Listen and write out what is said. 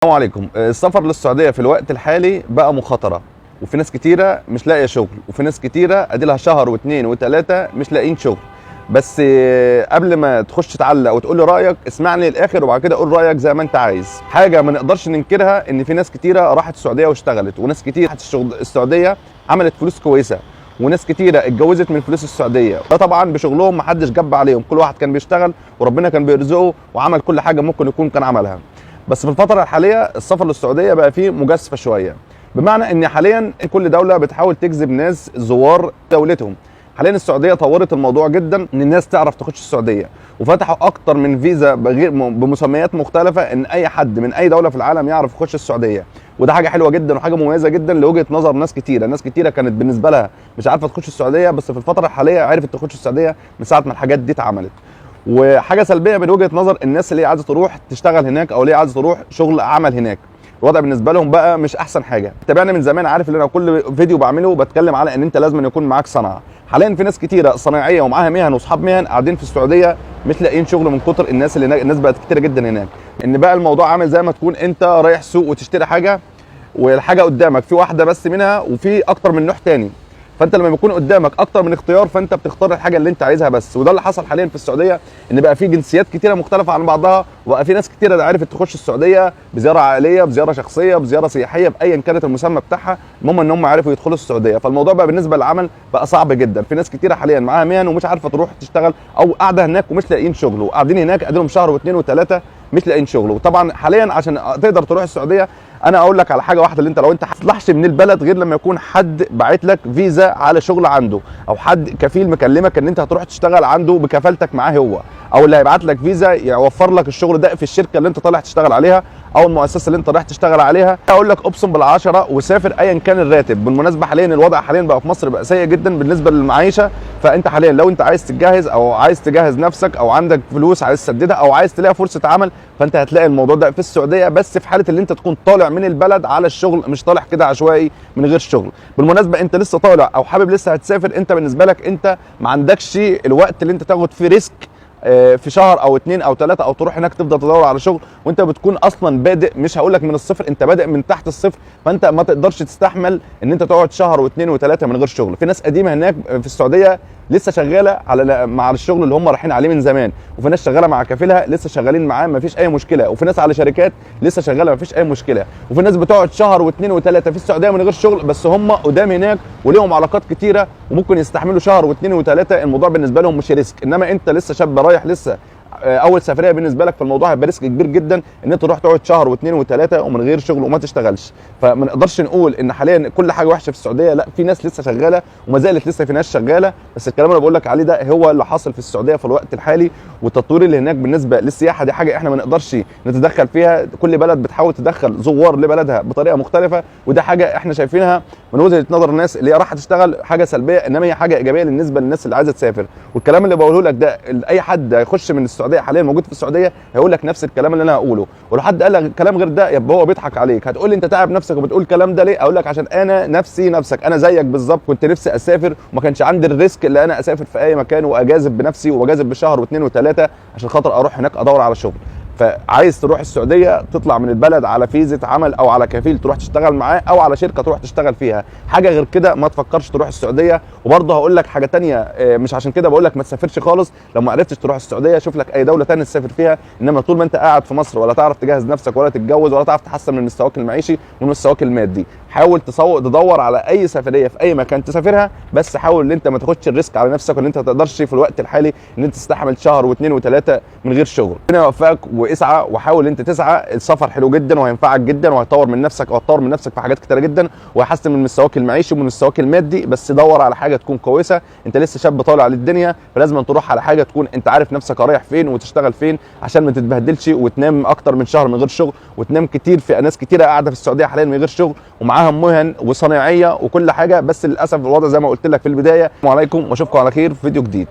السلام عليكم. السفر للسعوديه في الوقت الحالي بقى مخاطره، وفي ناس كتيره مش لاقيه شغل، وفي ناس كتيره اديلها شهر واثنين وثلاثه مش لاقيين شغل. بس قبل ما تخش تعلق وتقول لي رايك اسمعني للاخر وبعد كده قول رايك زي ما انت عايز. حاجه ما نقدرش ننكرها ان في ناس كتيره راحت السعوديه واشتغلت، وناس كتير راحت السعوديه عملت فلوس كويسه، وناس كتيره اتجوزت من فلوس السعوديه. ده طبعا بشغلهم ما حدش جب عليهم، كل واحد كان بيشتغل وربنا كان بيرزقه وعمل كل حاجه ممكن يكون كان عملها. بس في الفتره الحاليه السفر للسعوديه بقى فيه مجازفه شويه، بمعنى ان حاليا كل دوله بتحاول تجذب ناس زوار دولتهم. حاليا السعوديه طورت الموضوع جدا ان الناس تعرف تخش السعوديه، وفتحوا اكتر من فيزا بمسميات مختلفه ان اي حد من اي دوله في العالم يعرف يخش السعوديه. وده حاجه حلوه جدا وحاجه مميزه جدا لوجهه نظر ناس كتيره. ناس كتيره كانت بالنسبه لها مش عارفه تخش السعوديه، بس في الفتره الحاليه عرفت تخش السعوديه من ساعه ما الحاجات دي اتعملت. وحاجه سلبيه من وجهه نظر الناس اللي عايزه تروح تشتغل هناك او اللي عايزه تروح شغل عمل هناك، الوضع بالنسبه لهم بقى مش احسن حاجه. تابعني من زمان عارف ان انا كل فيديو بعمله بتكلم على ان انت لازم يكون معاك صنعه. حاليا في ناس كتيره صنايعيه ومعاها مهن واصحاب مهن قاعدين في السعوديه مش لاقيين شغل من كتر الناس اللي هناك. الناس بقت كتيره جدا هناك، ان بقى الموضوع عامل زي ما تكون انت رايح سوق وتشتري حاجه، والحاجه قدامك في واحده بس منها وفي اكتر من نوع تاني. فانت لما بيكون قدامك اكتر من اختيار فانت بتختار الحاجه اللي انت عايزها بس. وده اللي حصل حاليا في السعوديه، ان بقى في جنسيات كتيره مختلفه عن بعضها، وبقى في ناس كتيره عرفت تخش السعوديه بزياره عائليه، بزياره شخصيه، بزياره سياحيه، بايا كانت المسمى بتاعها، المهم ان هم عرفوا يدخلوا السعوديه. فالموضوع بقى بالنسبه للعمل بقى صعب جدا. في ناس كتيره حاليا معاها مهن ومش عارفه تروح تشتغل، او قاعده هناك ومش لاقيين شغل، وقاعدين هناك اديلهم شهر واثنين وثلاثه مش لاقيين شغل. وطبعا حاليا عشان تقدر تروح السعوديه انا اقول لك على حاجه واحده، اللي انت لو انت هتطلعش من البلد غير لما يكون حد باعت لك فيزا على شغل عنده، او حد كفيل مكلمك ان انت هتروح تشتغل عنده بكفالتك معاه هو، او اللي هيبعت لك فيزا يوفر لك الشغل ده في الشركه اللي انت طالع تشتغل عليها او المؤسسه اللي انت رايح تشتغل عليها. اقول لك ابصم بالعشره وسافر ايا كان الراتب. بالمناسبه حاليا الوضع حاليا بقى في مصر بقى سيء جدا بالنسبه للمعيشه. فانت حاليا لو انت عايز تتجهز او عايز تجهز نفسك او عندك فلوس عايز تسددها او عايز تلاقي فرصه عمل، فانت هتلاقي الموضوع ده في السعوديه، بس في حاله اللي انت تكون طالع من البلد على الشغل، مش طالع كده عشوائي من غير شغل. بالمناسبه انت لسه طالع او حابب لسه هتسافر، انت بالنسبه لك انت ما عندكش الوقت اللي انت تاخد فيه ريسك في شهر او اثنين او ثلاثه او تروح هناك تفضل تدور على شغل، وانت بتكون اصلا بادئ، مش هقول لك من الصفر، انت بادئ من تحت الصفر. فانت ما تقدرش تستحمل ان انت تقعد شهر واثنين وثلاثه من غير شغل. في ناس قديمه هناك في السعوديه لسه شغاله على مع الشغل اللي هم رايحين عليه من زمان، وفي ناس شغاله مع كفيلها لسه شغالين معاه ما فيش اي مشكله، وفي ناس على شركات لسه شغاله ما فيش اي مشكله، وفي ناس بتقعد شهر واثنين وثلاثه في السعوديه من غير شغل، بس هم قدام هناك وليهم علاقات كتيره وممكن يستحملوا شهر واثنين وثلاثه. الموضوع بالنسبه لهم مش ريسك، انما انت لسه شاب رايح لسه اول سفريه بالنسبه لك، فالموضوع هيبقى ريسك كبير جدا ان انت تروح تقعد شهر واثنين وثلاثه ومن غير شغل وما تشتغلش. فما نقدرش نقول ان حاليا كل حاجه وحشه في السعوديه، لا، في ناس لسه شغاله وما زالت لسه في ناس شغاله. بس الكلام اللي بقول لك عليه ده هو اللي حاصل في السعوديه في الوقت الحالي. والتطوير اللي هناك بالنسبه للسياحه دي حاجه احنا ما نقدرش نتدخل فيها. كل بلد بتحاول تدخل زوار لبلدها بطريقه مختلفه، وده حاجه احنا شايفينها من وجهه نظر الناس اللي هي رايحه تشتغل حاجه سلبيه، انما هي حاجه ايجابيه بالنسبه للناس اللي عايزه تسافر. والكلام اللي بقوله لك ده اي حد هيخش من السعوديه حاليا موجود في السعوديه هيقول لك نفس الكلام اللي انا هقوله. ولو حد قال لك كلام غير ده يبقى هو بيضحك عليك. هتقول لي انت تعب نفسك وبتقول الكلام ده ليه؟ اقول لك عشان انا نفسي نفسك، انا زيك بالظبط، كنت نفسي اسافر وما كانش عندي الريسك اللي انا اسافر في اي مكان واجازف بنفسي واجازف بشهر واثنين وثلاثه عشان خاطر اروح هناك ادور على شغل. فعايز تروح السعوديه تطلع من البلد على فيزا عمل او على كفيل تروح تشتغل معاه او على شركه تروح تشتغل فيها. حاجه غير كده ما تفكرش تروح السعوديه. وبرضه هقول لك حاجه ثانيه، مش عشان كده بقول لك ما تسافرش خالص. لو ما عرفتش تروح السعوديه شوف لك اي دوله ثانيه تسافر فيها، انما طول ما انت قاعد في مصر ولا تعرف تجهز نفسك ولا تتجوز ولا تعرف تحسن من مستواك المعيشي ومن مستواك المادي، حاول تدور على اي سفريه في اي مكان تسافرها، بس حاول ان انت ما تاخدش الريسك على نفسك وان انت ما تقدرش في الوقت الحالي ان انت تستحمل شهر واثنين وثلاثه من غير شغل. ربنا يوفقك واسعى وحاول انت تسعى. السفر حلو جدا وهينفعك جدا وهيطور من نفسك وهتطور من نفسك في حاجات كتيره جدا وهيحسن من مستواك المعيشي ومن مستواك المادي، بس دور على حاجه تكون كويسه. انت لسه شاب طالع للدنيا، فلازم تروح على حاجه تكون انت عارف نفسك رايح فين وتشتغل فين عشان ما تتبهدلش وتنام اكتر من شهر من غير شغل وتنام كتير. في ناس كتيره قاعده في السعوديه حاليا من غير شغل ومعاها مهن وصنايعيه وكل حاجه، بس للاسف الوضع زي ما قلت لك في البدايه. السلام عليكم واشوفكم على خير في فيديو جديد.